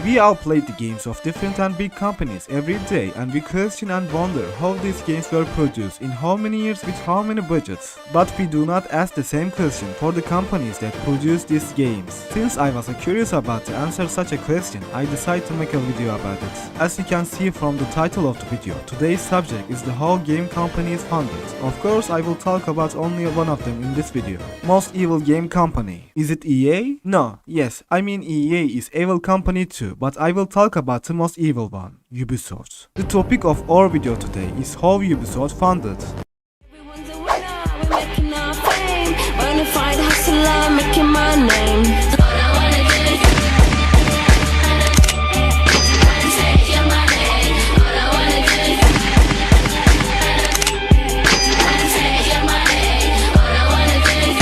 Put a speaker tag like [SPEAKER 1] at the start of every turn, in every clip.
[SPEAKER 1] We all played the games of different and big companies every day, and we question and wonder how these games were produced, in how many years, with how many budgets. But we do not ask the same question for the companies that produce these games. Since I was curious about to answer such a question, I decided to make a video about it. As you can see from the title of the video, today's subject is the how game company is funded. Of course, I will talk about only one of them in this video. Most evil game company. Is it EA? No, yes, I mean EA is evil company too, but I will talk about the most evil one, Ubisoft. The topic of our video today is how Ubisoft funded.
[SPEAKER 2] Everyone's a winner, we're making our fame. Bonafide hustler, making my name. All I wanna do is take your money. All I wanna do is take your money. All I wanna do is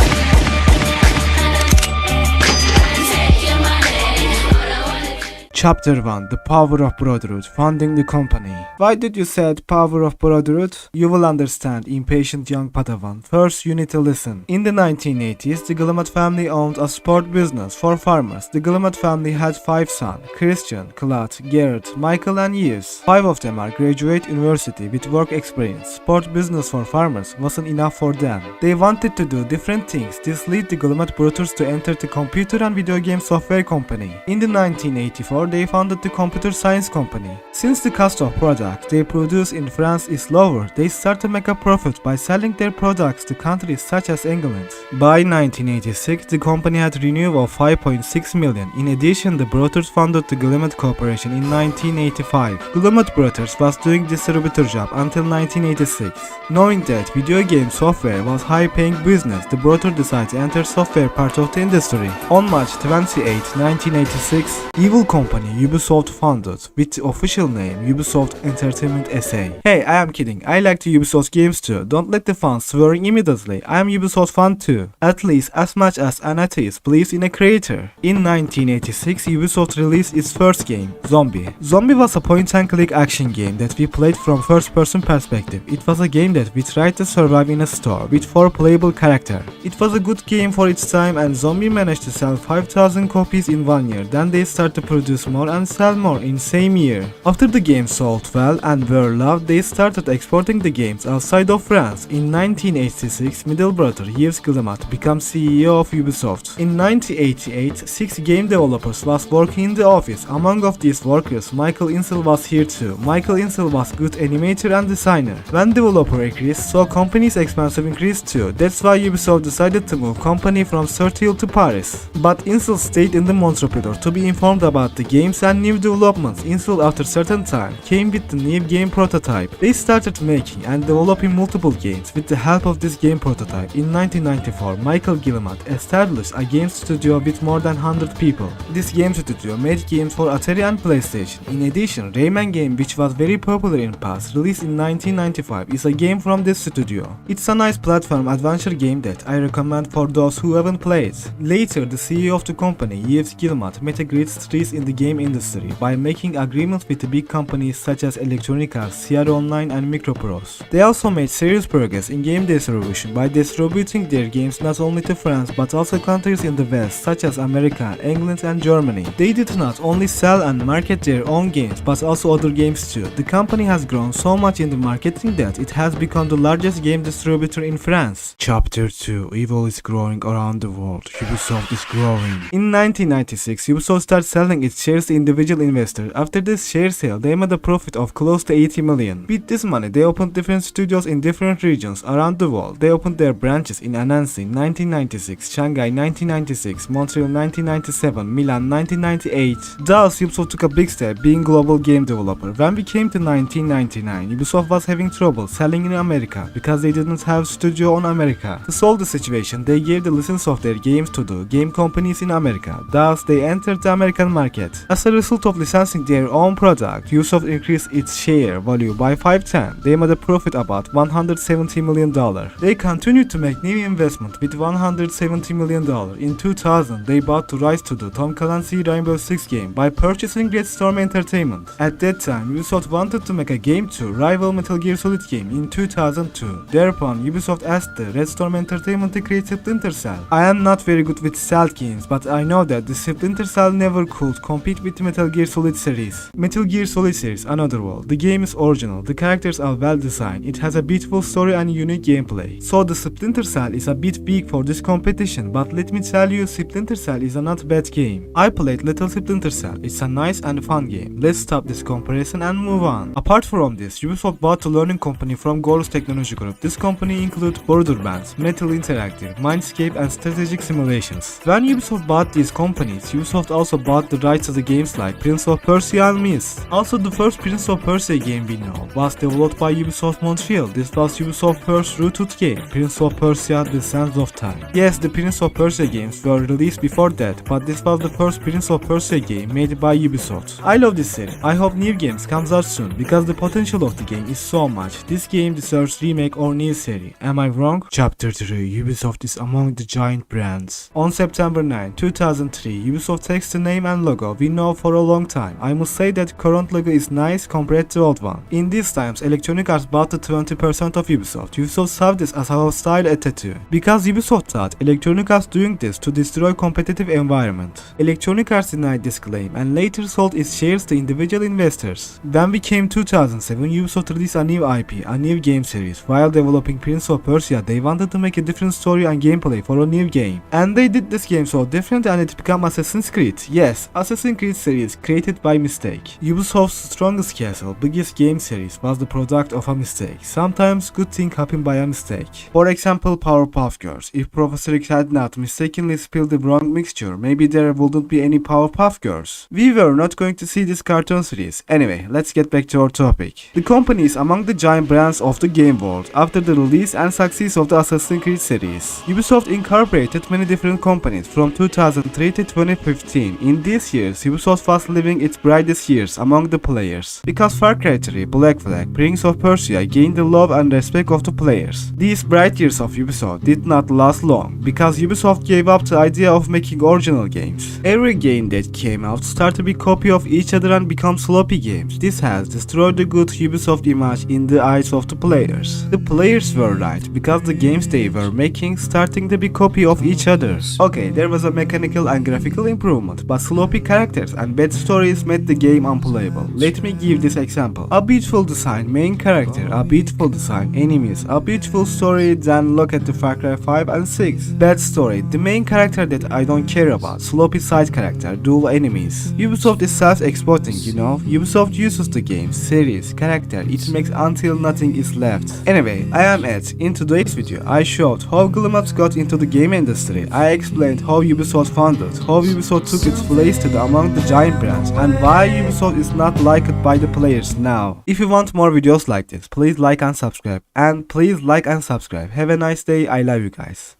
[SPEAKER 2] take your money. All I wanna do.
[SPEAKER 1] Chapter 1. The Power of Brotherhood. Funding the company. Why did you say Power of Brotherhood? You will understand, impatient young Padawan. First, you need to listen. In the 1980s, the Guillemot family owned a sport business for farmers. The Guillemot family had 5 sons: Christian, Claude, Garrett, Michael and Yves. 5 of them are graduate university with work experience. Sport business for farmers wasn't enough for them. They wanted to do different things. This led the Guillemot brothers to enter the computer and video game software company. In the 1984, they founded the computer science company. Since the cost of products they produce in France is lower, they start to make a profit by selling their products to countries such as England. By 1986, the company had revenue of 5.6 million. In addition, the brothers founded the Guillemot Corporation in 1985. Guillemot Brothers was doing distributor job until 1986. Knowing that video game software was high-paying business, the brothers decided to enter software part of the industry. On March 28, 1986, evil company Ubisoft founded, with the official name Ubisoft Entertainment SA. Hey, I am kidding. I like the Ubisoft games too. Don't let the fans swearing immediately. I am Ubisoft fan too. At least as much as an atheist believes in a creator. In 1986, Ubisoft released its first game, Zombie. Zombie was a point-and-click action game that we played from first-person perspective. It was a game that we tried to survive in a store with 4 playable characters. It was a good game for its time, and Zombie managed to sell 5,000 copies in 1 year. Then they started to produce more and sell more in same year. After the game sold well and were loved, they started exporting the games outside of France. In 1986, middle brother Yves Guillemot became CEO of Ubisoft. In 1988, 6 game developers was working in the office. Among of these workers, Michael Insel was here too. Michael Insel was good animator and designer. When developer increased, so company's expenses increased too. That's why Ubisoft decided to move company from Sertil to Paris. But Insel stayed in the Montreal to be informed about the games and new developments. Insel after certain time came with the new game prototype. They started making and developing multiple games with the help of this game prototype. In 1994, Michael Guillemot established a game studio with more than 100 people. This game studio made games for Atari and PlayStation. In addition, Rayman game, which was very popular in past, released in 1995, is a game from this studio. It's a nice platform adventure game that I recommend for those who haven't played. Later, the CEO of the company, Yves Guillemot, made a great strides in the game industry by making agreements with the big companies such as Electronic Arts, Sierra Online and Microprose. They also made serious progress in game distribution by distributing their games not only to France but also countries in the West such as America, England and Germany. They did not only sell and market their own games but also other games too. The company has grown so much in the marketing that it has become the largest game distributor in France. Chapter 2. Evil is growing around the world. Ubisoft is growing. In 1996, Ubisoft started selling its shares to individual investors. After this share sale, they made a profit of close to 80 million. With this money, they opened different studios in different regions around the world. They opened their branches in Annecy 1996, Shanghai 1996, Montreal 1997, Milan 1998. Thus, Ubisoft took a big step being global game developer. When we came to 1999, Ubisoft was having trouble selling in America because they didn't have studio on America. To solve the situation, they gave the license of their games to the game companies in America. Thus, they entered the American market. As a result of licensing their own product, Ubisoft increased its share value by 5 times. They made a profit about $170 million. They continued to make new investment with $170 million. In 2000, they bought the rights to the Tom Clancy Rainbow Six game by purchasing Red Storm Entertainment. At that time, Ubisoft wanted to make a game to rival Metal Gear Solid game in 2002. Thereupon, Ubisoft asked the Red Storm Entertainment to create Splinter Cell. I am not very good with stealth games, but I know that the Splinter Cell never could compete compete with the Metal Gear Solid series. Metal Gear Solid series, another world. The game is original, the characters are well designed, it has a beautiful story and unique gameplay. So the Splinter Cell is a bit big for this competition, but let me tell you, Splinter Cell is a not bad game. I played Little Splinter Cell, it's a nice and fun game. Let's stop this comparison and move on. Apart from this, Ubisoft bought the learning company from Gorus Technology Group. This company includes Borderlands, Metal Interactive, Mindscape and Strategic Simulations. When Ubisoft bought these companies, Ubisoft also bought the rights to the games like Prince of Persia and Myst. Also, the first Prince of Persia game we know was developed by Ubisoft Montreal. This was Ubisoft's first rooted game, Prince of Persia: The Sands of Time. Yes, the Prince of Persia games were released before that, but this was the first Prince of Persia game made by Ubisoft. I love this series. I hope new games comes out soon because the potential of the game is so much. This game deserves remake or new series. Am I wrong? Chapter 3. Ubisoft is among the giant brands. On September 9, 2003, Ubisoft takes the name and logo we know for a long time. I must say that current logo is nice compared to old one. In these times, Electronic Arts bought the 20% of Ubisoft. Ubisoft saw this as a hostile attitude because Ubisoft thought Electronic Arts doing this to destroy competitive environment. Electronic Arts denied this claim and later sold its shares to individual investors. Then we came 2007, Ubisoft released a new IP, a new game series. While developing Prince of Persia, they wanted to make a different story and gameplay for a new game. And they did this game so different and it became Assassin's Creed. Yes, Assassin's Creed series created by mistake. Ubisoft's strongest castle, biggest game series was the product of a mistake. Sometimes good things happen by a mistake. For example, Powerpuff Girls. If Professor X had not mistakenly spilled the wrong mixture, maybe there wouldn't be any Powerpuff Girls. We were not going to see this cartoon series. Anyway, let's get back to our topic. The company is among the giant brands of the game world after the release and success of the Assassin's Creed series. Ubisoft incorporated many different companies from 2003 to 2015. In these years, Ubisoft was living its brightest years among the players because Far Cry 3, Black Flag, Prince of Persia gained the love and respect of the players. These bright years of Ubisoft did not last long because Ubisoft gave up the idea of making original games. Every game that came out started to be copy of each other and become sloppy games. This has destroyed the good Ubisoft image in the eyes of the players. The players were right because the games they were making starting to be copy of each other. Okay, there was a mechanical and graphical improvement, but sloppy characters and bad stories made the game unplayable. Let me give this example. A beautiful design main character, a beautiful design enemies, a beautiful story, then look at the Far Cry 5 and 6. Bad story, the main character that I don't care about, sloppy side character, dual enemies. Ubisoft is self-exporting, you know. Ubisoft uses the game, series, character, it makes until nothing is left. Anyway, I am Ed. In today's video, I showed how Guillemot got into the game industry. I explained how Ubisoft founded, how Ubisoft took its place to among the giant brands, and why Ubisoft is not liked by the players now. If you want more videos like this, please like and subscribe. And please like and subscribe. Have a nice day. I love you guys.